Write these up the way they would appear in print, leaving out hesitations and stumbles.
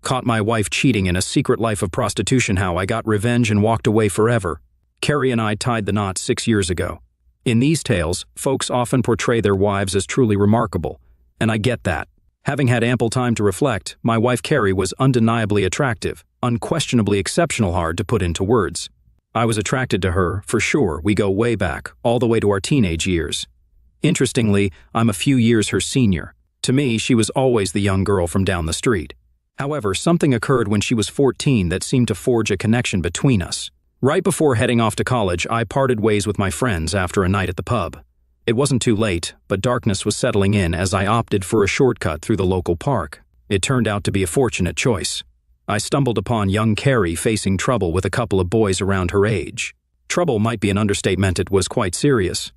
Caught my wife cheating in a secret life of prostitution, how I got revenge and walked away forever. Carrie and I tied the knot 6 years ago. In these tales, folks often portray their wives as truly remarkable, and I get that. Having had ample time to reflect, my wife Carrie was undeniably attractive, unquestionably exceptional, hard to put into words. I was attracted to her, for sure. We go way back, all the way to our teenage years. Interestingly, I'm a few years her senior. To me, she was always the young girl from down the street. However, something occurred when she was 14 that seemed to forge a connection between us. Right before heading off to college, I parted ways with my friends after a night at the pub. It wasn't too late, but darkness was settling in as I opted for a shortcut through the local park. It turned out to be a fortunate choice. I stumbled upon young Carrie facing trouble with a couple of boys around her age. Trouble might be an understatement. It was quite serious.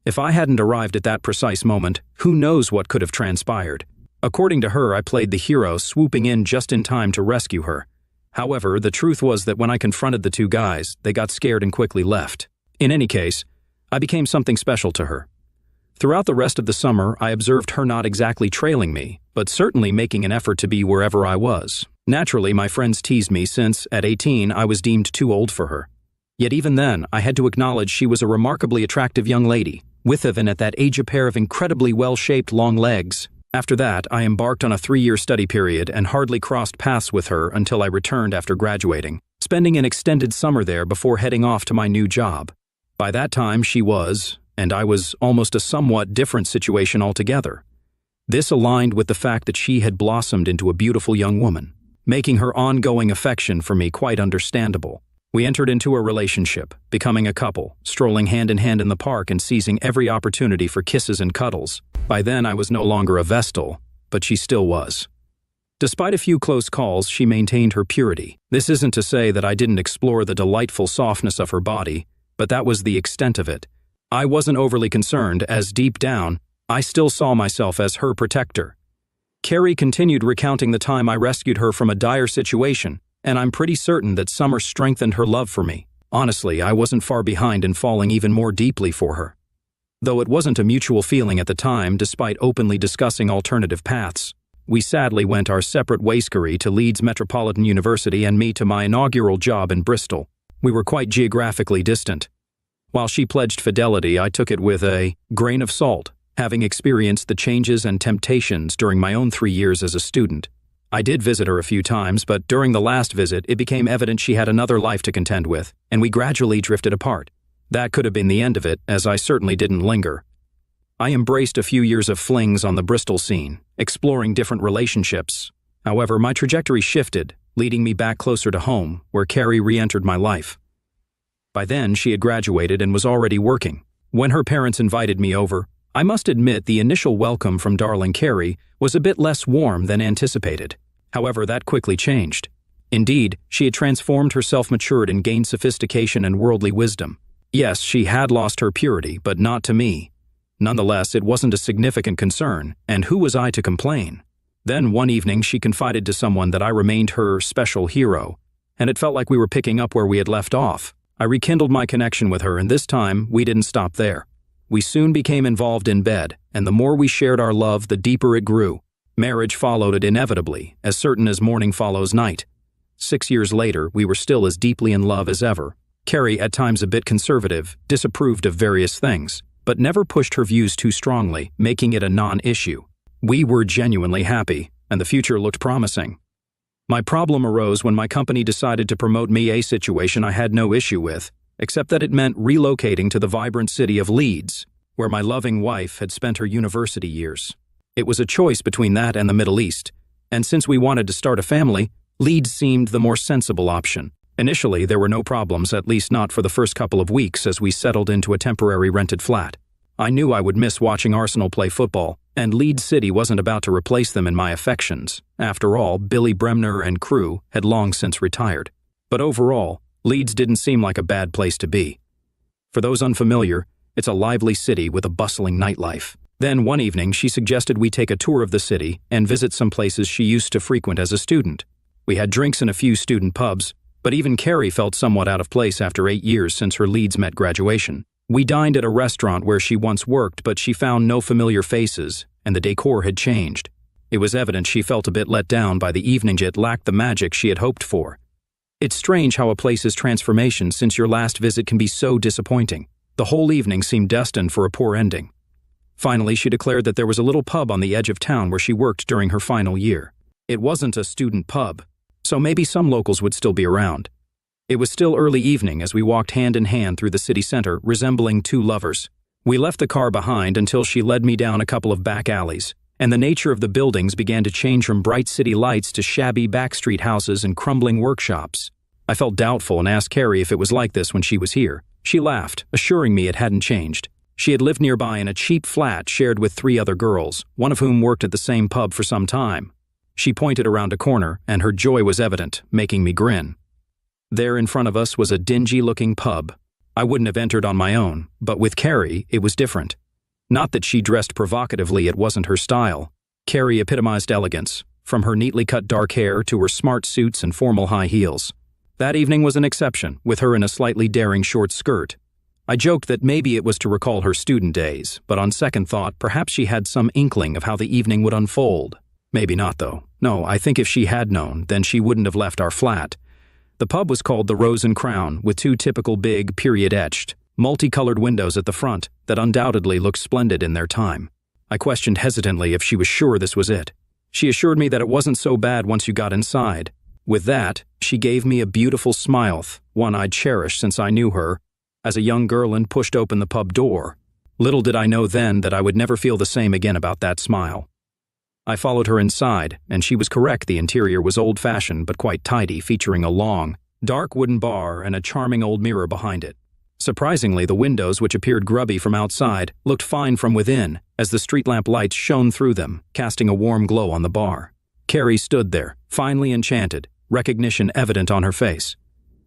If I hadn't arrived at that precise moment, who knows what could have transpired. According to her, I played the hero, swooping in just in time to rescue her. However, the truth was that when I confronted the two guys, they got scared and quickly left. In any case, I became something special to her. Throughout the rest of the summer, I observed her not exactly trailing me, but certainly making an effort to be wherever I was. Naturally, my friends teased me since, at 18, I was deemed too old for her. Yet even then, I had to acknowledge she was a remarkably attractive young lady, with even at that age a pair of incredibly well-shaped long legs. After that, I embarked on a 3-year study period and hardly crossed paths with her until I returned after graduating, spending an extended summer there before heading off to my new job. By that time, she was, and I was, almost a somewhat different situation altogether. This aligned with the fact that she had blossomed into a beautiful young woman, making her ongoing affection for me quite understandable. We entered into a relationship, becoming a couple, strolling hand in hand in the park and seizing every opportunity for kisses and cuddles. By then, I was no longer a Vestal, but she still was. Despite a few close calls, she maintained her purity. This isn't to say that I didn't explore the delightful softness of her body, but that was the extent of it. I wasn't overly concerned, as deep down, I still saw myself as her protector. Carrie continued recounting the time I rescued her from a dire situation, and I'm pretty certain that summer strengthened her love for me. Honestly, I wasn't far behind in falling even more deeply for her. Though it wasn't a mutual feeling at the time, despite openly discussing alternative paths. We sadly went our separate ways, Carrie to Leeds Metropolitan University and me to my inaugural job in Bristol. We were quite geographically distant. While she pledged fidelity, I took it with a grain of salt, having experienced the changes and temptations during my own 3 years as a student. I did visit her a few times, but during the last visit, it became evident she had another life to contend with, and we gradually drifted apart. That could have been the end of it, as I certainly didn't linger. I embraced a few years of flings on the Bristol scene, exploring different relationships. However, my trajectory shifted, leading me back closer to home, where Carrie re-entered my life. By then, she had graduated and was already working. When her parents invited me over, I must admit the initial welcome from darling Carrie was a bit less warm than anticipated. However, that quickly changed. Indeed, she had transformed herself, matured, and gained sophistication and worldly wisdom. Yes, she had lost her purity, but not to me. Nonetheless, it wasn't a significant concern, and who was I to complain? Then one evening she confided to someone that I remained her special hero, and it felt like we were picking up where we had left off. I rekindled my connection with her, and this time we didn't stop there. We soon became involved in bed, and the more we shared our love, the deeper it grew. Marriage followed it inevitably, as certain as morning follows night. 6 years later, we were still as deeply in love as ever. Carrie, at times a bit conservative, disapproved of various things, but never pushed her views too strongly, making it a non-issue. We were genuinely happy, and the future looked promising. My problem arose when my company decided to promote me, a situation I had no issue with, except that it meant relocating to the vibrant city of Leeds, where my loving wife had spent her university years. It was a choice between that and the Middle East, and since we wanted to start a family, Leeds seemed the more sensible option. Initially, there were no problems, at least not for the first couple of weeks as we settled into a temporary rented flat. I knew I would miss watching Arsenal play football, and Leeds City wasn't about to replace them in my affections. After all, Billy Bremner and crew had long since retired. But overall, Leeds didn't seem like a bad place to be. For those unfamiliar, it's a lively city with a bustling nightlife. Then one evening, she suggested we take a tour of the city and visit some places she used to frequent as a student. We had drinks in a few student pubs, but even Carrie felt somewhat out of place after 8 years since her Leeds Met graduation. We dined at a restaurant where she once worked, but she found no familiar faces, and the decor had changed. It was evident she felt a bit let down by the evening. It lacked the magic she had hoped for. It's strange how a place's transformation since your last visit can be so disappointing. The whole evening seemed destined for a poor ending. Finally, she declared that there was a little pub on the edge of town where she worked during her final year. It wasn't a student pub, so maybe some locals would still be around. It was still early evening as we walked hand in hand through the city center, resembling two lovers. We left the car behind until she led me down a couple of back alleys, and the nature of the buildings began to change from bright city lights to shabby backstreet houses and crumbling workshops. I felt doubtful and asked Carrie if it was like this when she was here. She laughed, assuring me it hadn't changed. She had lived nearby in a cheap flat shared with 3 other girls, one of whom worked at the same pub for some time. She pointed around a corner, and her joy was evident, making me grin. There in front of us was a dingy-looking pub. I wouldn't have entered on my own, but with Carrie, it was different. Not that she dressed provocatively, it wasn't her style. Carrie epitomized elegance, from her neatly cut dark hair to her smart suits and formal high heels. That evening was an exception, with her in a slightly daring short skirt. I joked that maybe it was to recall her student days, but on second thought, perhaps she had some inkling of how the evening would unfold. Maybe not, though. No, I think if she had known, then she wouldn't have left our flat. The pub was called the Rose and Crown, with 2 typical big, period-etched, multicolored windows at the front that undoubtedly looked splendid in their time. I questioned hesitantly if she was sure this was it. She assured me that it wasn't so bad once you got inside. With that, she gave me a beautiful smile, one I'd cherished since I knew her, as a young girl, and pushed open the pub door. Little did I know then that I would never feel the same again about that smile. I followed her inside, and she was correct. The interior was old-fashioned but quite tidy, featuring a long, dark wooden bar and a charming old mirror behind it. Surprisingly, the windows, which appeared grubby from outside, looked fine from within, as the street lamp lights shone through them, casting a warm glow on the bar. Carrie stood there, finely enchanted, recognition evident on her face.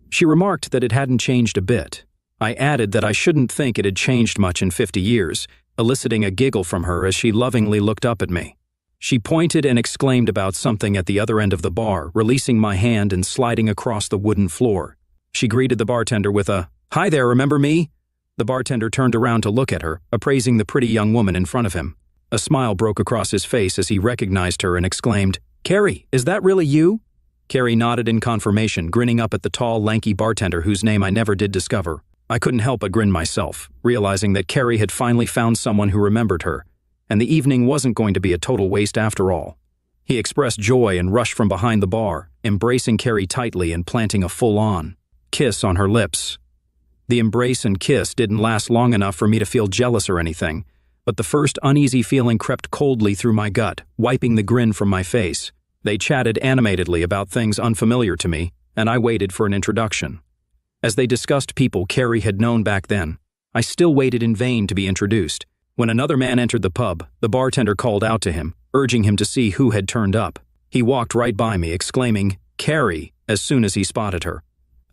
She remarked that it hadn't changed a bit. I added that I shouldn't think it had changed much in 50 years, eliciting a giggle from her as she lovingly looked up at me. She pointed and exclaimed about something at the other end of the bar, releasing my hand and sliding across the wooden floor. She greeted the bartender with a, "Hi there, remember me?" The bartender turned around to look at her, appraising the pretty young woman in front of him. A smile broke across his face as he recognized her and exclaimed, "Carrie, is that really you?" Carrie nodded in confirmation, grinning up at the tall, lanky bartender whose name I never did discover. I couldn't help but grin myself, realizing that Carrie had finally found someone who remembered her, and the evening wasn't going to be a total waste after all. He expressed joy and rushed from behind the bar, embracing Carrie tightly and planting a full-on kiss on her lips. The embrace and kiss didn't last long enough for me to feel jealous or anything, but the first uneasy feeling crept coldly through my gut, wiping the grin from my face. They chatted animatedly about things unfamiliar to me, and I waited for an introduction. As they discussed people Carrie had known back then, I still waited in vain to be introduced. When another man entered the pub, the bartender called out to him, urging him to see who had turned up. He walked right by me, exclaiming, "Carrie," as soon as he spotted her.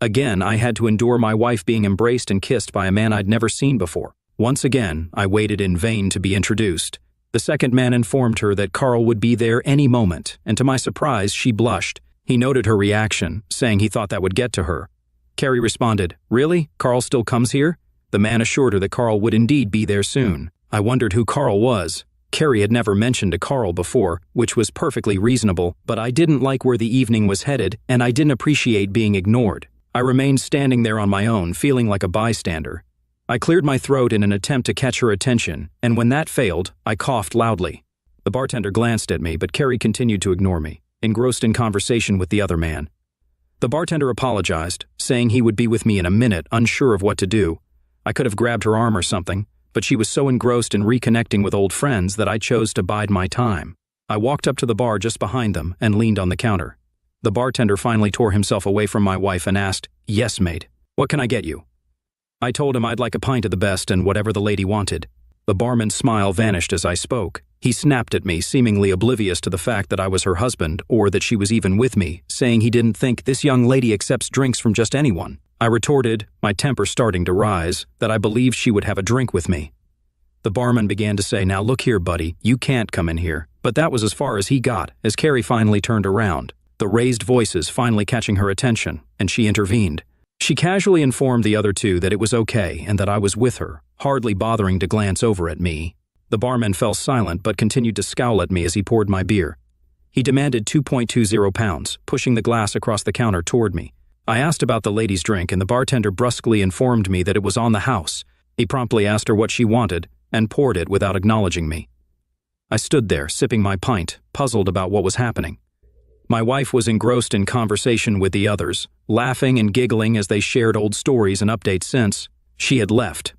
Again, I had to endure my wife being embraced and kissed by a man I'd never seen before. Once again, I waited in vain to be introduced. The second man informed her that Carl would be there any moment, and to my surprise, she blushed. He noted her reaction, saying he thought that would get to her. Carrie responded, "Really? Carl still comes here?" The man assured her that Carl would indeed be there soon. I wondered who Carl was. Carrie had never mentioned a Carl before, which was perfectly reasonable, but I didn't like where the evening was headed, and I didn't appreciate being ignored. I remained standing there on my own, feeling like a bystander. I cleared my throat in an attempt to catch her attention, and when that failed, I coughed loudly. The bartender glanced at me, but Carrie continued to ignore me, engrossed in conversation with the other man. The bartender apologized, saying he would be with me in a minute, unsure of what to do. I could have grabbed her arm or something, but she was so engrossed in reconnecting with old friends that I chose to bide my time. I walked up to the bar just behind them and leaned on the counter. The bartender finally tore himself away from my wife and asked, "Yes, mate. What can I get you?" I told him I'd like a pint of the best and whatever the lady wanted. The barman's smile vanished as I spoke. He snapped at me, seemingly oblivious to the fact that I was her husband or that she was even with me, saying he didn't think this young lady accepts drinks from just anyone. I retorted, my temper starting to rise, that I believed she would have a drink with me. The barman began to say, "Now look here, buddy, you can't come in here." But that was as far as he got, as Carrie finally turned around, the raised voices finally catching her attention, and she intervened. She casually informed the other two that it was okay and that I was with her, hardly bothering to glance over at me. The barman fell silent but continued to scowl at me as he poured my beer. He demanded 2.20 pounds, pushing the glass across the counter toward me. I asked about the lady's drink, and the bartender brusquely informed me that it was on the house. He promptly asked her what she wanted and poured it without acknowledging me. I stood there, sipping my pint, puzzled about what was happening. My wife was engrossed in conversation with the others, laughing and giggling as they shared old stories and updates since she had left.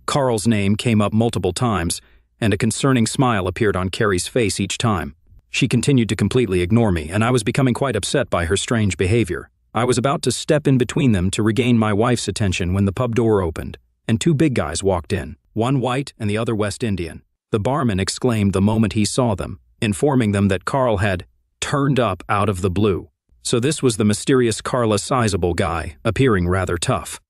Carl's name came up multiple times, and a concerning smile appeared on Carrie's face each time. She continued to completely ignore me, and I was becoming quite upset by her strange behavior. I was about to step in between them to regain my wife's attention when the pub door opened, and two big guys walked in, one white and the other West Indian. The barman exclaimed the moment he saw them, informing them that Carl had turned up out of the blue. So this was the mysterious Carla sizable guy, appearing rather tough.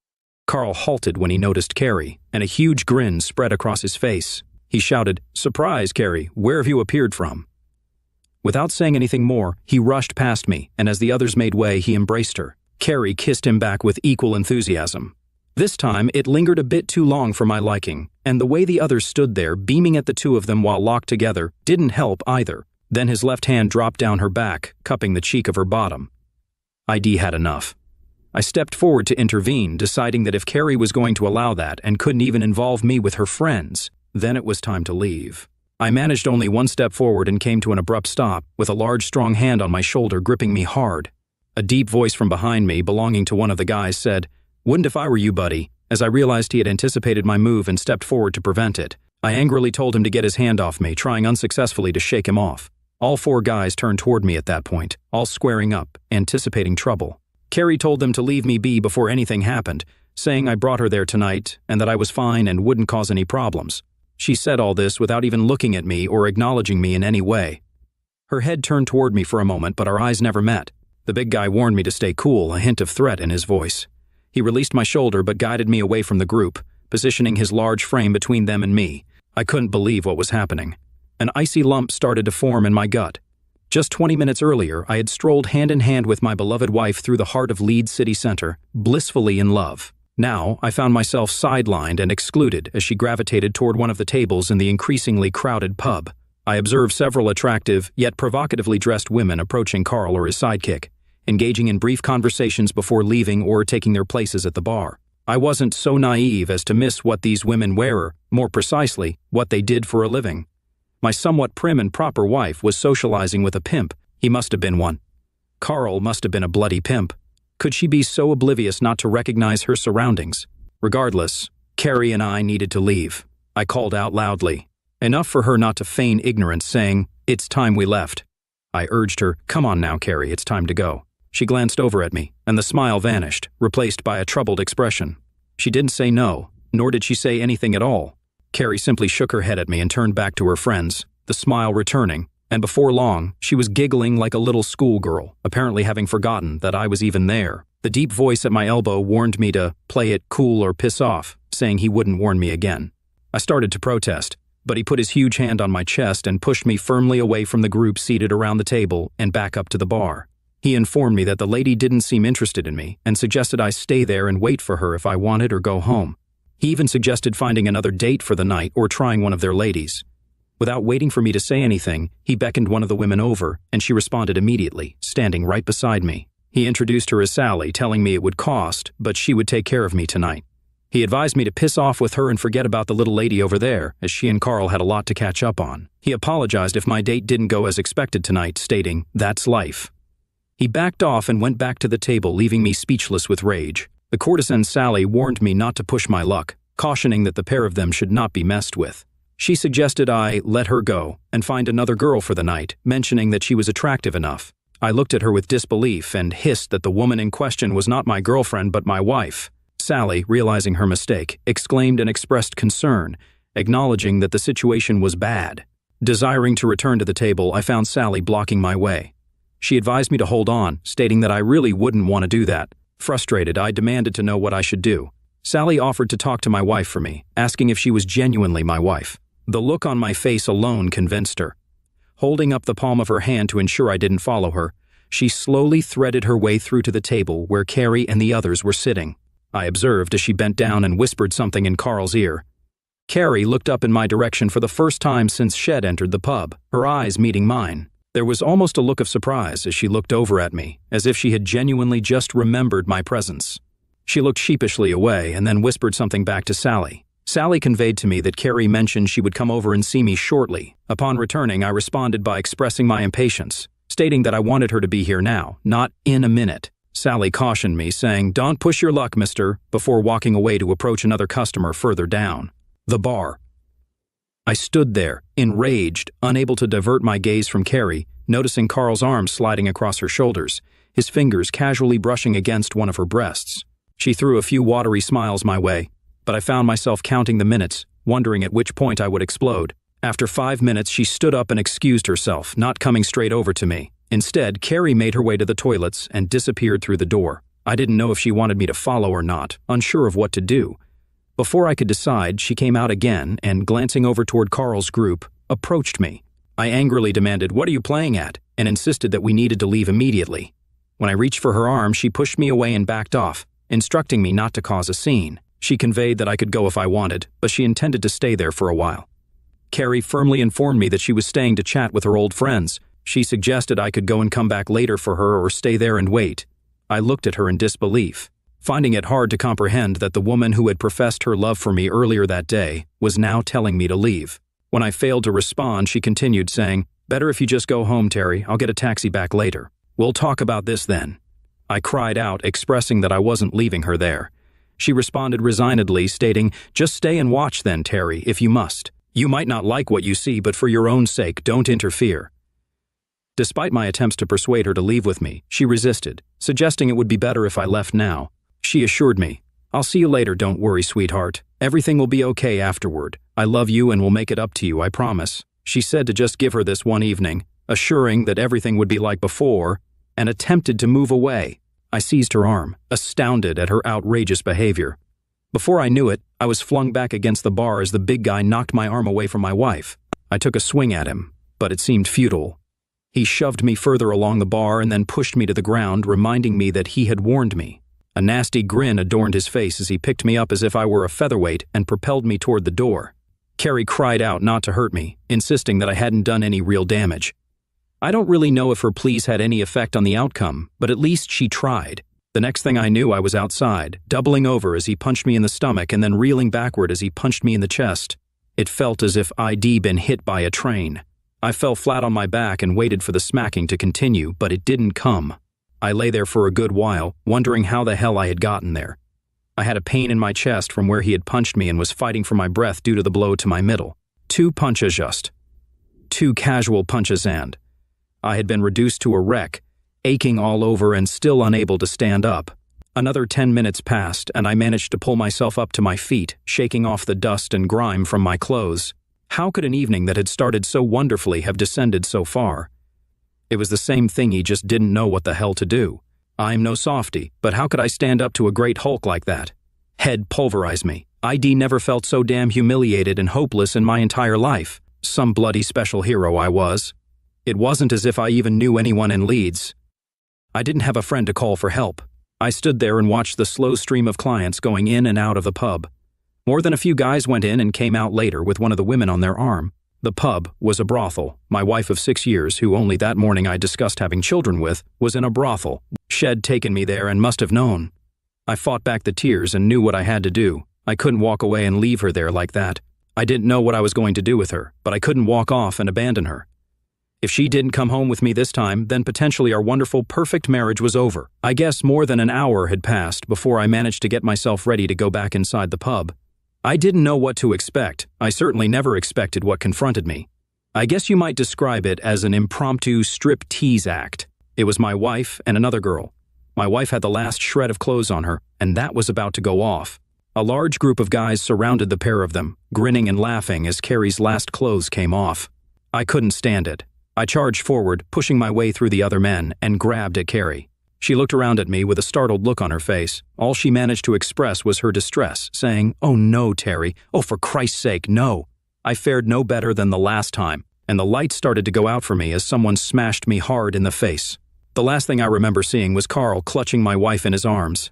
Carl halted when he noticed Carrie, and a huge grin spread across his face. He shouted, "Surprise, Carrie, where have you appeared from?" Without saying anything more, he rushed past me, and as the others made way, he embraced her. Carrie kissed him back with equal enthusiasm. This time, it lingered a bit too long for my liking, and the way the others stood there, beaming at the two of them while locked together, didn't help either. Then his left hand dropped down her back, cupping the cheek of her bottom. ID had enough. I stepped forward to intervene, deciding that if Carrie was going to allow that and couldn't even involve me with her friends, then it was time to leave. I managed only one step forward and came to an abrupt stop, with a large, strong hand on my shoulder gripping me hard. A deep voice from behind me, belonging to one of the guys, said, "Wouldn't if I were you, buddy." As I realized he had anticipated my move and stepped forward to prevent it, I angrily told him to get his hand off me, trying unsuccessfully to shake him off. All four guys turned toward me at that point, all squaring up, anticipating trouble. Carrie told them to leave me be before anything happened, saying I brought her there tonight and that I was fine and wouldn't cause any problems. She said all this without even looking at me or acknowledging me in any way. Her head turned toward me for a moment, but our eyes never met. The big guy warned me to stay cool, a hint of threat in his voice. He released my shoulder but guided me away from the group, positioning his large frame between them and me. I couldn't believe what was happening. An icy lump started to form in my gut. Just 20 minutes earlier, I had strolled hand in hand with my beloved wife through the heart of Leeds city center, blissfully in love. Now, I found myself sidelined and excluded as she gravitated toward one of the tables in the increasingly crowded pub. I observed several attractive, yet provocatively dressed women approaching Carl or his sidekick, engaging in brief conversations before leaving or taking their places at the bar. I wasn't so naive as to miss what these women were, more precisely, what they did for a living. My somewhat prim and proper wife was socializing with a pimp. He must have been one. Carl must have been a bloody pimp. Could she be so oblivious not to recognize her surroundings? Regardless, Carrie and I needed to leave. I called out loudly. Enough for her not to feign ignorance, saying, "It's time we left." I urged her, "Come on now, Carrie, it's time to go." She glanced over at me, and the smile vanished, replaced by a troubled expression. She didn't say no, nor did she say anything at all. Carrie simply shook her head at me and turned back to her friends, the smile returning, and before long, she was giggling like a little schoolgirl, apparently having forgotten that I was even there. The deep voice at my elbow warned me to play it cool or piss off, saying he wouldn't warn me again. I started to protest, but he put his huge hand on my chest and pushed me firmly away from the group seated around the table and back up to the bar. He informed me that the lady didn't seem interested in me and suggested I stay there and wait for her if I wanted or go home. He even suggested finding another date for the night or trying one of their ladies. Without waiting for me to say anything, he beckoned one of the women over, and she responded immediately, standing right beside me. He introduced her as Sally, telling me it would cost, but she would take care of me tonight. He advised me to piss off with her and forget about the little lady over there, as she and Carl had a lot to catch up on. He apologized if my date didn't go as expected tonight, stating, "That's life." He backed off and went back to the table, leaving me speechless with rage. The courtesan Sally warned me not to push my luck, cautioning that the pair of them should not be messed with. She suggested I let her go and find another girl for the night, mentioning that she was attractive enough. I looked at her with disbelief and hissed that the woman in question was not my girlfriend but my wife. Sally, realizing her mistake, exclaimed and expressed concern, acknowledging that the situation was bad. Desiring to return to the table, I found Sally blocking my way. She advised me to hold on, stating that I really wouldn't want to do that. Frustrated, I demanded to know what I should do. Sally offered to talk to my wife for me, asking if she was genuinely my wife. The look on my face alone convinced her. Holding up the palm of her hand to ensure I didn't follow her, she slowly threaded her way through to the table where Carrie and the others were sitting. I observed as she bent down and whispered something in Carl's ear. Carrie looked up in my direction for the first time since Shed entered the pub, her eyes meeting mine. There was almost a look of surprise as she looked over at me, as if she had genuinely just remembered my presence. She looked sheepishly away and then whispered something back to Sally. Sally conveyed to me that Carrie mentioned she would come over and see me shortly. Upon returning, I responded by expressing my impatience, stating that I wanted her to be here now, not in a minute. Sally cautioned me, saying, "Don't push your luck, mister," before walking away to approach another customer further down the bar. I stood there, enraged, unable to divert my gaze from Carrie, noticing Carl's arm sliding across her shoulders, his fingers casually brushing against one of her breasts. She threw a few watery smiles my way, but I found myself counting the minutes, wondering at which point I would explode. After 5 minutes, she stood up and excused herself, not coming straight over to me. Instead, Carrie made her way to the toilets and disappeared through the door. I didn't know if she wanted me to follow or not, unsure of what to do. Before I could decide, she came out again and, glancing over toward Carl's group, approached me. I angrily demanded, "What are you playing at?" and insisted that we needed to leave immediately. When I reached for her arm, she pushed me away and backed off, instructing me not to cause a scene. She conveyed that I could go if I wanted, but she intended to stay there for a while. Carrie firmly informed me that she was staying to chat with her old friends. She suggested I could go and come back later for her or stay there and wait. I looked at her in disbelief, finding it hard to comprehend that the woman who had professed her love for me earlier that day was now telling me to leave. When I failed to respond, she continued, saying, "Better if you just go home, Terry. I'll get a taxi back later. We'll talk about this then." I cried out, expressing that I wasn't leaving her there. She responded resignedly, stating, "Just stay and watch then, Terry, if you must. You might not like what you see, but for your own sake, don't interfere." Despite my attempts to persuade her to leave with me, she resisted, suggesting it would be better if I left now. She assured me, "I'll see you later, don't worry, sweetheart. Everything will be okay afterward. I love you and will make it up to you, I promise." She said to just give her this one evening, assuring that everything would be like before, and attempted to move away. I seized her arm, astounded at her outrageous behavior. Before I knew it, I was flung back against the bar as the big guy knocked my arm away from my wife. I took a swing at him, but it seemed futile. He shoved me further along the bar and then pushed me to the ground, reminding me that he had warned me. A nasty grin adorned his face as he picked me up as if I were a featherweight and propelled me toward the door. Carrie cried out not to hurt me, insisting that I hadn't done any real damage. I don't really know if her pleas had any effect on the outcome, but at least she tried. The next thing I knew, I was outside, doubling over as he punched me in the stomach and then reeling backward as he punched me in the chest. It felt as if I'd been hit by a train. I fell flat on my back and waited for the smacking to continue, but it didn't come. I lay there for a good while, wondering how the hell I had gotten there. I had a pain in my chest from where he had punched me and was fighting for my breath due to the blow to my middle. 2 punches just. 2 casual punches and I had been reduced to a wreck, aching all over and still unable to stand up. Another 10 minutes passed and I managed to pull myself up to my feet, shaking off the dust and grime from my clothes. How could an evening that had started so wonderfully have descended so far? It was the same thing, he just didn't know what the hell to do. I'm no softy, but how could I stand up to a great Hulk like that? Head pulverized me. ID never felt so damn humiliated and hopeless in my entire life. Some bloody special hero I was. It wasn't as if I even knew anyone in Leeds. I didn't have a friend to call for help. I stood there and watched the slow stream of clients going in and out of the pub. More than a few guys went in and came out later with one of the women on their arm. The pub was a brothel. My wife of 6 years, who only that morning I discussed having children with, was in a brothel. She'd taken me there and must have known. I fought back the tears and knew what I had to do. I couldn't walk away and leave her there like that. I didn't know what I was going to do with her, but I couldn't walk off and abandon her. If she didn't come home with me this time, then potentially our wonderful, perfect marriage was over. I guess more than an hour had passed before I managed to get myself ready to go back inside the pub. I didn't know what to expect. I certainly never expected what confronted me. I guess you might describe it as an impromptu strip-tease act. It was my wife and another girl. My wife had the last shred of clothes on her, and that was about to go off. A large group of guys surrounded the pair of them, grinning and laughing as Carrie's last clothes came off. I couldn't stand it. I charged forward, pushing my way through the other men, and grabbed at Carrie. She looked around at me with a startled look on her face. All she managed to express was her distress, saying, "Oh no, Terry. Oh, for Christ's sake, no." I fared no better than the last time, and the lights started to go out for me as someone smashed me hard in the face. The last thing I remember seeing was Carl clutching my wife in his arms.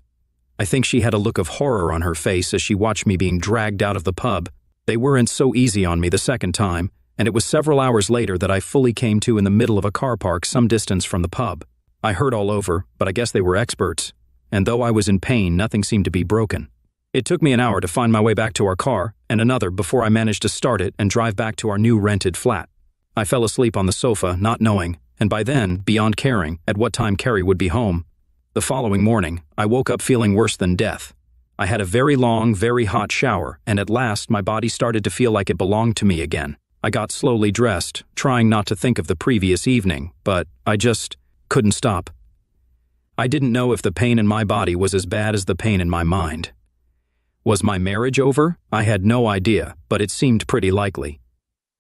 I think she had a look of horror on her face as she watched me being dragged out of the pub. They weren't so easy on me the second time, and it was several hours later that I fully came to in the middle of a car park some distance from the pub. I hurt all over, but I guess they were experts, and though I was in pain, nothing seemed to be broken. It took me an hour to find my way back to our car, and another before I managed to start it and drive back to our new rented flat. I fell asleep on the sofa, not knowing, and by then, beyond caring, at what time Carrie would be home. The following morning, I woke up feeling worse than death. I had a very long, very hot shower, and at last my body started to feel like it belonged to me again. I got slowly dressed, trying not to think of the previous evening, but I just couldn't stop. I didn't know if the pain in my body was as bad as the pain in my mind. Was my marriage over? I had no idea, but it seemed pretty likely.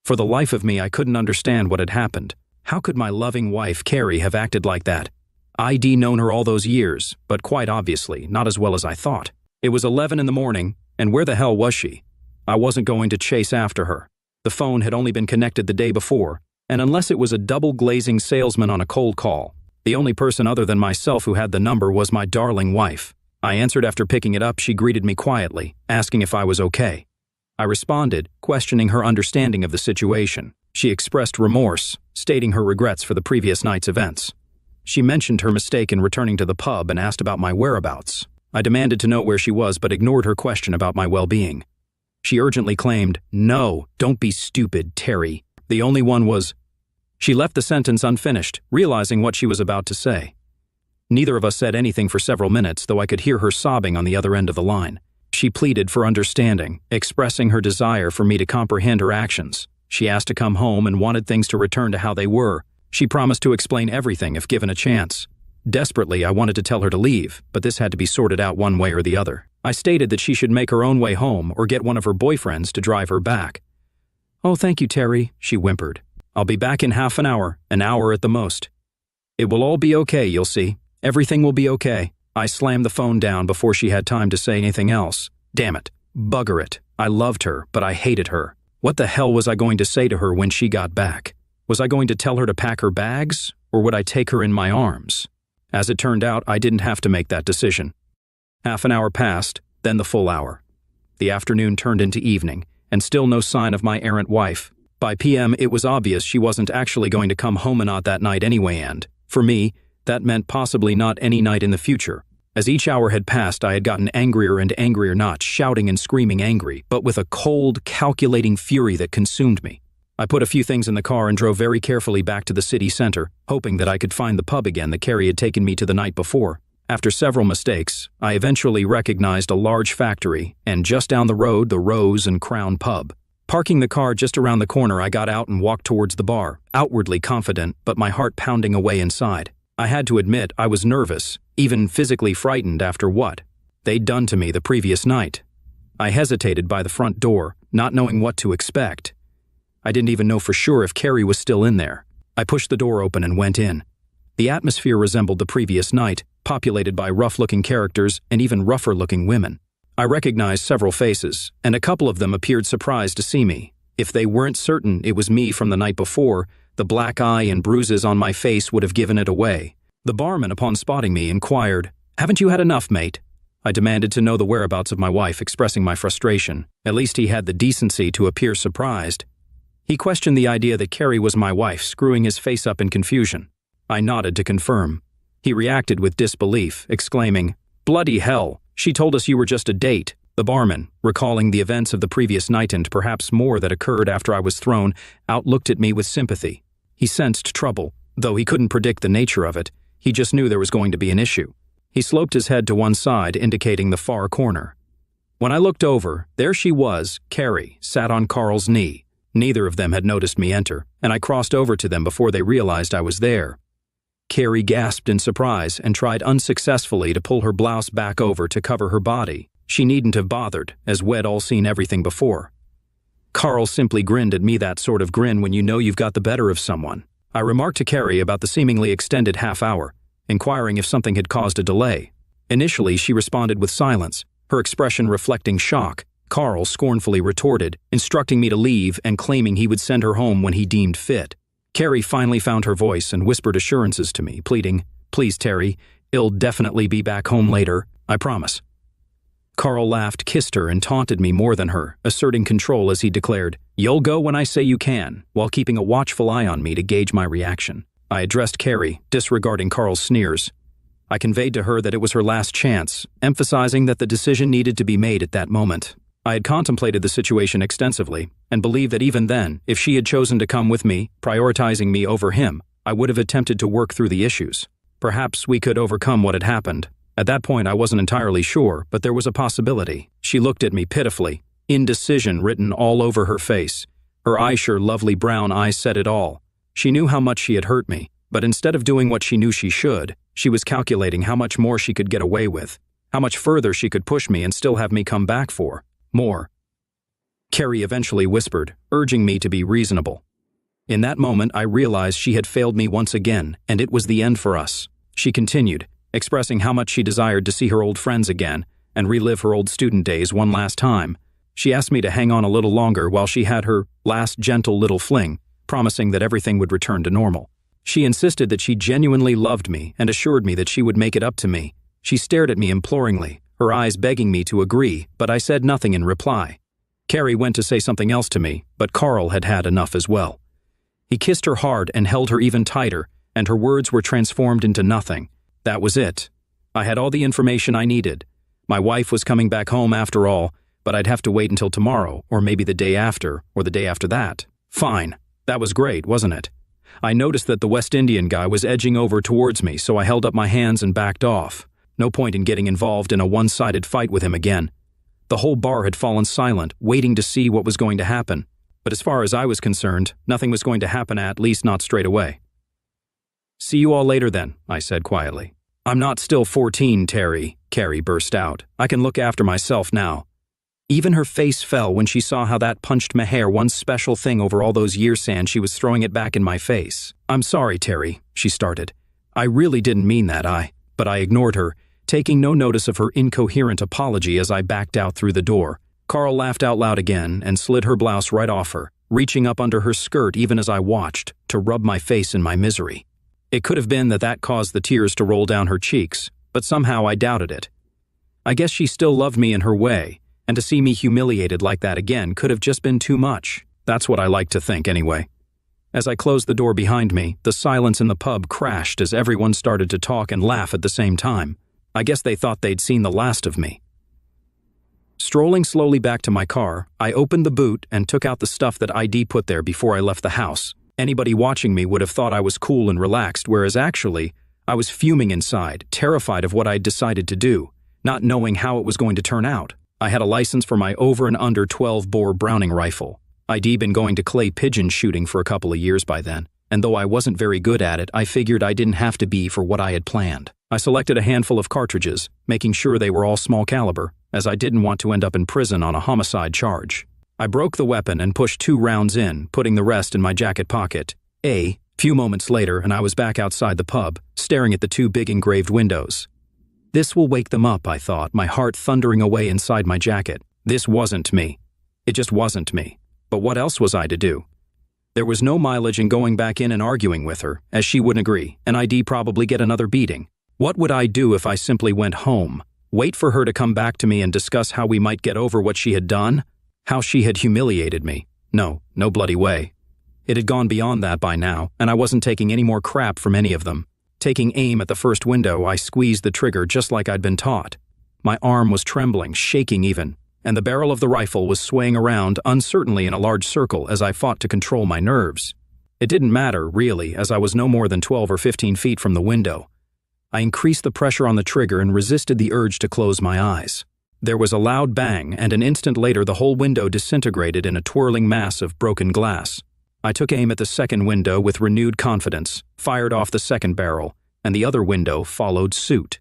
For the life of me, I couldn't understand what had happened. How could my loving wife, Carrie, have acted like that? I'd known her all those years, but quite obviously, not as well as I thought. It was 11 in the morning, and where the hell was she? I wasn't going to chase after her. The phone had only been connected the day before, and unless it was a double-glazing salesman on a cold call, the only person other than myself who had the number was my darling wife. I answered after picking it up. She greeted me quietly, asking if I was okay. I responded, questioning her understanding of the situation. She expressed remorse, stating her regrets for the previous night's events. She mentioned her mistake in returning to the pub and asked about my whereabouts. I demanded to know where she was but ignored her question about my well-being. She urgently claimed, "No, don't be stupid, Terry. The only one was..." She left the sentence unfinished, realizing what she was about to say. Neither of us said anything for several minutes, though I could hear her sobbing on the other end of the line. She pleaded for understanding, expressing her desire for me to comprehend her actions. She asked to come home and wanted things to return to how they were. She promised to explain everything if given a chance. Desperately, I wanted to tell her to leave, but this had to be sorted out one way or the other. I stated that she should make her own way home or get one of her boyfriends to drive her back. "Oh, thank you, Terry," she whimpered. "I'll be back in half an hour at the most. It will all be okay, you'll see. Everything will be okay." I slammed the phone down before she had time to say anything else. Damn it. Bugger it. I loved her, but I hated her. What the hell was I going to say to her when she got back? Was I going to tell her to pack her bags, or would I take her in my arms? As it turned out, I didn't have to make that decision. Half an hour passed, then the full hour. The afternoon turned into evening, and still no sign of my errant wife. By PM, it was obvious she wasn't actually going to come home that night anyway, and, for me, that meant possibly not any night in the future. As each hour had passed, I had gotten angrier and angrier, not shouting and screaming angry, but with a cold, calculating fury that consumed me. I put a few things in the car and drove very carefully back to the city center, hoping that I could find the pub again that Carrie had taken me to the night before. After several mistakes, I eventually recognized a large factory, and just down the road, the Rose and Crown pub. Parking the car just around the corner, I got out and walked towards the bar, outwardly confident, but my heart pounding away inside. I had to admit I was nervous, even physically frightened after what they'd done to me the previous night. I hesitated by the front door, not knowing what to expect. I didn't even know for sure if Carrie was still in there. I pushed the door open and went in. The atmosphere resembled the previous night, populated by rough-looking characters and even rougher-looking women. I recognized several faces, and a couple of them appeared surprised to see me. If they weren't certain it was me from the night before, the black eye and bruises on my face would have given it away. The barman, upon spotting me, inquired, "Haven't you had enough, mate?" I demanded to know the whereabouts of my wife, expressing my frustration. At least he had the decency to appear surprised. He questioned the idea that Carrie was my wife, screwing his face up in confusion. I nodded to confirm. He reacted with disbelief, exclaiming, "Bloody hell, she told us you were just a date." The barman, recalling the events of the previous night and perhaps more that occurred after I was thrown, looked at me with sympathy. He sensed trouble, though he couldn't predict the nature of it. He just knew there was going to be an issue. He sloped his head to one side, indicating the far corner. When I looked over, there she was, Carrie, sat on Carl's knee. Neither of them had noticed me enter, and I crossed over to them before they realized I was there. Carrie gasped in surprise and tried unsuccessfully to pull her blouse back over to cover her body. She needn't have bothered, as we'd all seen everything before. Carl simply grinned at me, that sort of grin when you know you've got the better of someone. I remarked to Carrie about the seemingly extended half hour, inquiring if something had caused a delay. Initially, she responded with silence, her expression reflecting shock. Carl scornfully retorted, instructing me to leave and claiming he would send her home when he deemed fit. Carrie finally found her voice and whispered assurances to me, pleading, "Please, Terry, I'll definitely be back home later, I promise." Carl laughed, kissed her, and taunted me more than her, asserting control as he declared, "You'll go when I say you can," while keeping a watchful eye on me to gauge my reaction. I addressed Carrie, disregarding Carl's sneers. I conveyed to her that it was her last chance, emphasizing that the decision needed to be made at that moment. I had contemplated the situation extensively, and believed that even then, if she had chosen to come with me, prioritizing me over him, I would have attempted to work through the issues. Perhaps we could overcome what had happened. At that point, I wasn't entirely sure, but there was a possibility. She looked at me pitifully, indecision written all over her face. Her eyesure lovely brown eyes said it all. She knew how much she had hurt me, but instead of doing what she knew she should, she was calculating how much more she could get away with, how much further she could push me and still have me come back for more. Carrie eventually whispered, urging me to be reasonable. In that moment, I realized she had failed me once again, and it was the end for us. She continued, expressing how much she desired to see her old friends again and relive her old student days one last time. She asked me to hang on a little longer while she had her last gentle little fling, promising that everything would return to normal. She insisted that she genuinely loved me and assured me that she would make it up to me. She stared at me imploringly, her eyes begging me to agree, but I said nothing in reply. Carrie went to say something else to me, but Carl had had enough as well. He kissed her hard and held her even tighter, and her words were transformed into nothing. That was it. I had all the information I needed. My wife was coming back home after all, but I'd have to wait until tomorrow, or maybe the day after, or the day after that. Fine. That was great, wasn't it? I noticed that the West Indian guy was edging over towards me, so I held up my hands and backed off. No point in getting involved in a one-sided fight with him again. The whole bar had fallen silent, waiting to see what was going to happen. But as far as I was concerned, nothing was going to happen, at least not straight away. "See you all later then," I said quietly. "I'm not still 14, Terry," Carrie burst out. "I can look after myself now." Even her face fell when she saw how that punched Meher one special thing over all those years and she was throwing it back in my face. "I'm sorry, Terry," she started. "I really didn't mean that, But I ignored her, taking no notice of her incoherent apology as I backed out through the door. Carl laughed out loud again and slid her blouse right off her, reaching up under her skirt even as I watched, to rub my face in my misery. It could have been that caused the tears to roll down her cheeks, but somehow I doubted it. I guess she still loved me in her way, and to see me humiliated like that again could have just been too much. That's what I like to think anyway. As I closed the door behind me, the silence in the pub crashed as everyone started to talk and laugh at the same time. I guess they thought they'd seen the last of me. Strolling slowly back to my car, I opened the boot and took out the stuff that ID put there before I left the house. Anybody watching me would have thought I was cool and relaxed, whereas actually, I was fuming inside, terrified of what I'd decided to do, not knowing how it was going to turn out. I had a license for my over and under 12-bore Browning rifle. I'd been going to clay pigeon shooting for a couple of years by then, and though I wasn't very good at it, I figured I didn't have to be for what I had planned. I selected a handful of cartridges, making sure they were all small caliber, as I didn't want to end up in prison on a homicide charge. I broke the weapon and pushed 2 rounds in, putting the rest in my jacket pocket. Few moments later, and I was back outside the pub, staring at the 2 big engraved windows. This will wake them up, I thought, my heart thundering away inside my jacket. This wasn't me. It just wasn't me. But what else was I to do? There was no mileage in going back in and arguing with her, as she wouldn't agree, and I'd probably get another beating. What would I do if I simply went home? Wait for her to come back to me and discuss how we might get over what she had done? How she had humiliated me? No bloody way. It had gone beyond that by now, and I wasn't taking any more crap from any of them. Taking aim at the first window, I squeezed the trigger just like I'd been taught. My arm was trembling, shaking even, and the barrel of the rifle was swaying around uncertainly in a large circle as I fought to control my nerves. It didn't matter, really, as I was no more than 12 or 15 feet from the window. I increased the pressure on the trigger and resisted the urge to close my eyes. There was a loud bang, and an instant later the whole window disintegrated in a twirling mass of broken glass. I took aim at the second window with renewed confidence, fired off the second barrel, and the other window followed suit.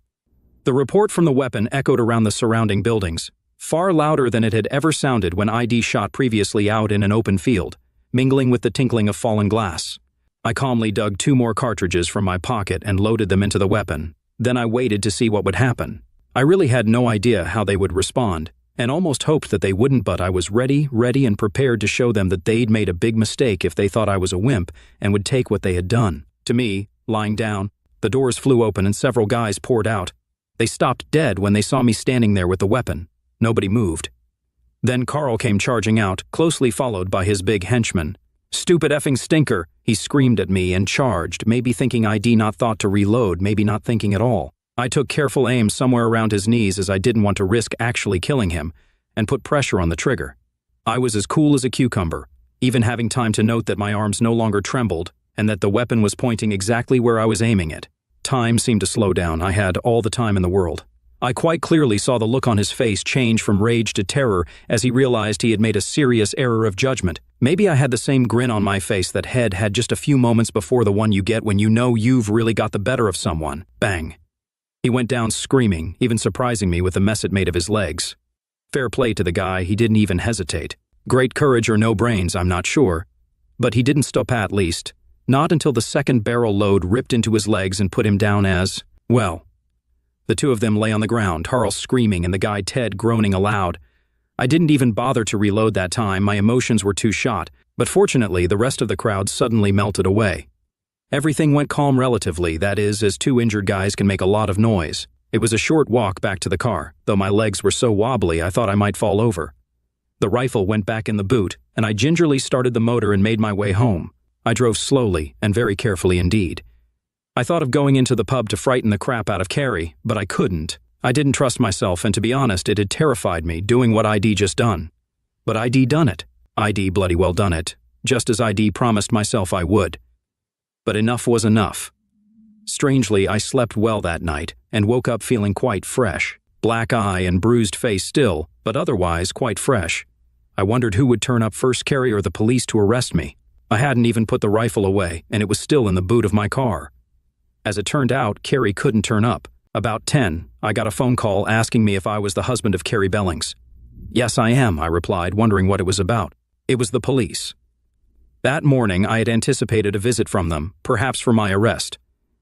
The report from the weapon echoed around the surrounding buildings, far louder than it had ever sounded when ID shot previously out in an open field, mingling with the tinkling of fallen glass. I calmly dug 2 more cartridges from my pocket and loaded them into the weapon. Then I waited to see what would happen. I really had no idea how they would respond, and almost hoped that they wouldn't, but I was ready and prepared to show them that they'd made a big mistake if they thought I was a wimp and would take what they had done. To me, lying down, the doors flew open and several guys poured out. They stopped dead when they saw me standing there with the weapon. Nobody moved. Then Carl came charging out, closely followed by his big henchman. "Stupid effing stinker!" he screamed at me and charged, maybe thinking I'd not thought to reload, maybe not thinking at all. I took careful aim somewhere around his knees as I didn't want to risk actually killing him, and put pressure on the trigger. I was as cool as a cucumber, even having time to note that my arms no longer trembled and that the weapon was pointing exactly where I was aiming it. Time seemed to slow down. I had all the time in the world. I quite clearly saw the look on his face change from rage to terror as he realized he had made a serious error of judgment. Maybe I had the same grin on my face that Head had just a few moments before, the one you get when you know you've really got the better of someone. Bang. He went down screaming, even surprising me with the mess it made of his legs. Fair play to the guy, he didn't even hesitate. Great courage or no brains, I'm not sure. But he didn't stop, at least. Not until the second barrel load ripped into his legs and put him down as, well. The two of them lay on the ground, Carl screaming and the guy Ted groaning aloud. I didn't even bother to reload that time, my emotions were too shot, but fortunately the rest of the crowd suddenly melted away. Everything went calm relatively, that is, as two injured guys can make a lot of noise. It was a short walk back to the car, though my legs were so wobbly I thought I might fall over. The rifle went back in the boot, and I gingerly started the motor and made my way home. I drove slowly and very carefully indeed. I thought of going into the pub to frighten the crap out of Carrie, but I couldn't. I didn't trust myself, and to be honest, it had terrified me doing what I'd just done. But I'd done it. I'd bloody well done it, just as I'd promised myself I would. But enough was enough. Strangely, I slept well that night and woke up feeling quite fresh. Black eye and bruised face still, but otherwise quite fresh. I wondered who would turn up first, Carrie or the police, to arrest me. I hadn't even put the rifle away, and it was still in the boot of my car. As it turned out, Carrie couldn't turn up. About 10, I got a phone call asking me if I was the husband of Carrie Bellings. "Yes, I am," I replied, wondering what it was about. It was the police. That morning, I had anticipated a visit from them, perhaps for my arrest.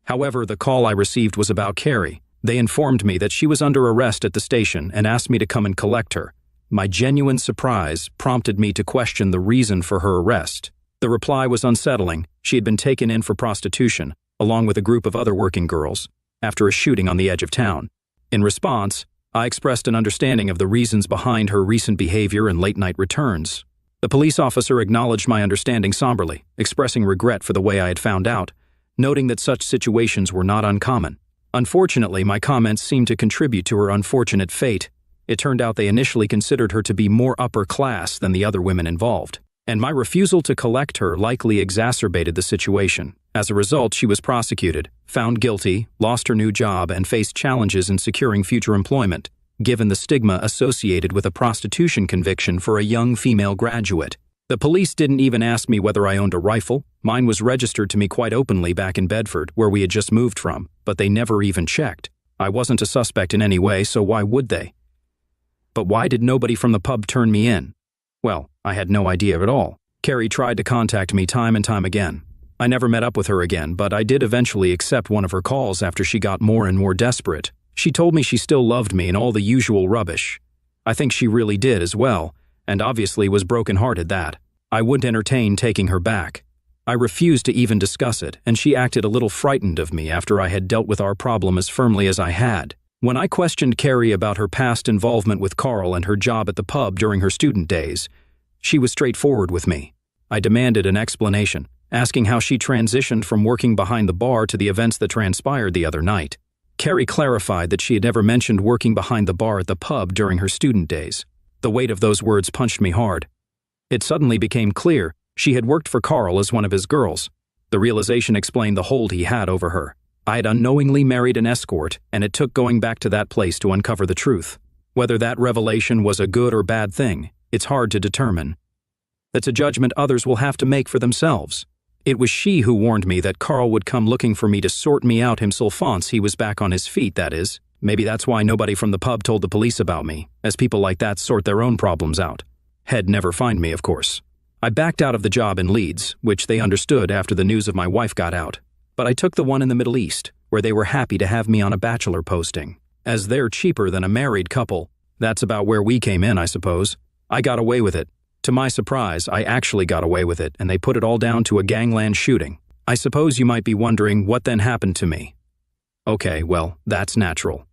However, the call I received was about Carrie. They informed me that she was under arrest at the station and asked me to come and collect her. My genuine surprise prompted me to question the reason for her arrest. The reply was unsettling. She had been taken in for prostitution, along with a group of other working girls, after a shooting on the edge of town. In response, I expressed an understanding of the reasons behind her recent behavior and late-night returns. The police officer acknowledged my understanding somberly, expressing regret for the way I had found out, noting that such situations were not uncommon. Unfortunately, my comments seemed to contribute to her unfortunate fate. It turned out they initially considered her to be more upper class than the other women involved, and my refusal to collect her likely exacerbated the situation. As a result, she was prosecuted, found guilty, lost her new job, and faced challenges in securing future employment, given the stigma associated with a prostitution conviction for a young female graduate. The police didn't even ask me whether I owned a rifle. Mine was registered to me quite openly back in Bedford, where we had just moved from, but they never even checked. I wasn't a suspect in any way, so why would they? But why did nobody from the pub turn me in? Well, I had no idea at all. Carrie tried to contact me time and time again. I never met up with her again, but I did eventually accept one of her calls after she got more and more desperate. She told me she still loved me and all the usual rubbish. I think she really did as well, and obviously was broken-hearted that. I wouldn't entertain taking her back. I refused to even discuss it, and she acted a little frightened of me after I had dealt with our problem as firmly as I had. When I questioned Carrie about her past involvement with Carl and her job at the pub during her student days, she was straightforward with me. I demanded an explanation, asking how she transitioned from working behind the bar to the events that transpired the other night. Carrie clarified that she had never mentioned working behind the bar at the pub during her student days. The weight of those words punched me hard. It suddenly became clear she had worked for Carl as one of his girls. The realization explained the hold he had over her. I had unknowingly married an escort, and it took going back to that place to uncover the truth. Whether that revelation was a good or bad thing, it's hard to determine. That's a judgment others will have to make for themselves. It was she who warned me that Carl would come looking for me to sort me out himself once he was back on his feet, that is. Maybe that's why nobody from the pub told the police about me, as people like that sort their own problems out. He'd never find me, of course. I backed out of the job in Leeds, which they understood after the news of my wife got out. But I took the one in the Middle East, where they were happy to have me on a bachelor posting. As they're cheaper than a married couple, that's about where we came in, I suppose. I got away with it. To my surprise, I actually got away with it, and they put it all down to a gangland shooting. I suppose you might be wondering what then happened to me. Okay, well, that's natural.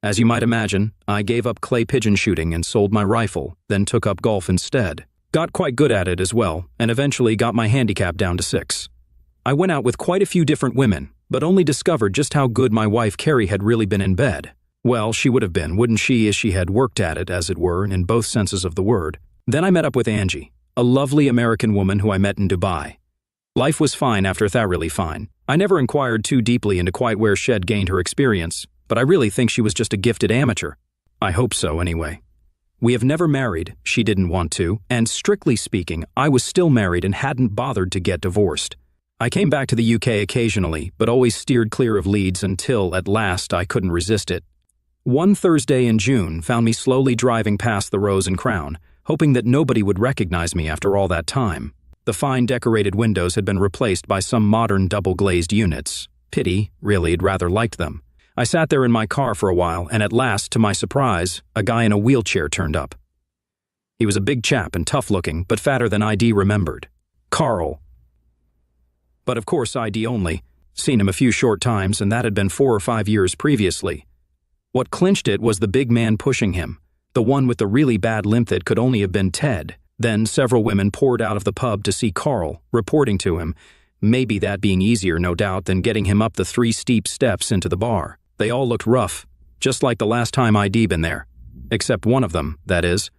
As you might imagine, I gave up clay pigeon shooting and sold my rifle, then took up golf instead. Got quite good at it as well, and eventually got my handicap down to 6. I went out with quite a few different women, but only discovered just how good my wife Carrie had really been in bed. Well, she would have been, wouldn't she, as she had worked at it, as it were, in both senses of the word. Then I met up with Angie, a lovely American woman who I met in Dubai. Life was fine after thoroughly fine. I never inquired too deeply into quite where Shed gained her experience, but I really think she was just a gifted amateur. I hope so, anyway. We have never married, she didn't want to, and strictly speaking, I was still married and hadn't bothered to get divorced. I came back to the UK occasionally, but always steered clear of Leeds until, at last, I couldn't resist it. One Thursday in June found me slowly driving past the Rose and Crown, hoping that nobody would recognize me after all that time. The fine decorated windows had been replaced by some modern double-glazed units. Pity, really, I'd rather liked them. I sat there in my car for a while, and at last, to my surprise, a guy in a wheelchair turned up. He was a big chap and tough-looking, but fatter than ID remembered. Carl. But of course ID only. Seen him a few short times, and that had been 4 or 5 years previously. What clinched it was the big man pushing him, the one with the really bad limp that could only have been Ted. Then several women poured out of the pub to see Carl, reporting to him, maybe that being easier, no doubt, than getting him up the 3 steep steps into the bar. They all looked rough, just like the last time I'd been there. Except one of them, that is.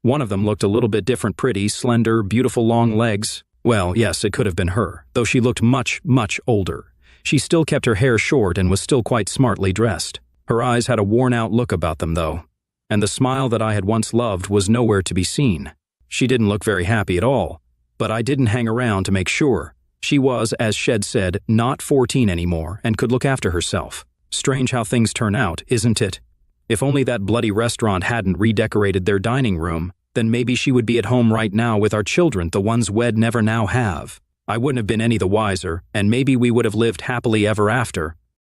One of them looked a little bit different, pretty, slender, beautiful long legs. Well, yes, it could have been her, though she looked much, much older. She still kept her hair short and was still quite smartly dressed. Her eyes had a worn-out look about them, though, and the smile that I had once loved was nowhere to be seen. She didn't look very happy at all, but I didn't hang around to make sure. She was, as Shed said, not 14 anymore and could look after herself. Strange how things turn out, isn't it? If only that bloody restaurant hadn't redecorated their dining room, then maybe she would be at home right now with our children, the ones we'd never now have. I wouldn't have been any the wiser, and maybe we would have lived happily ever after.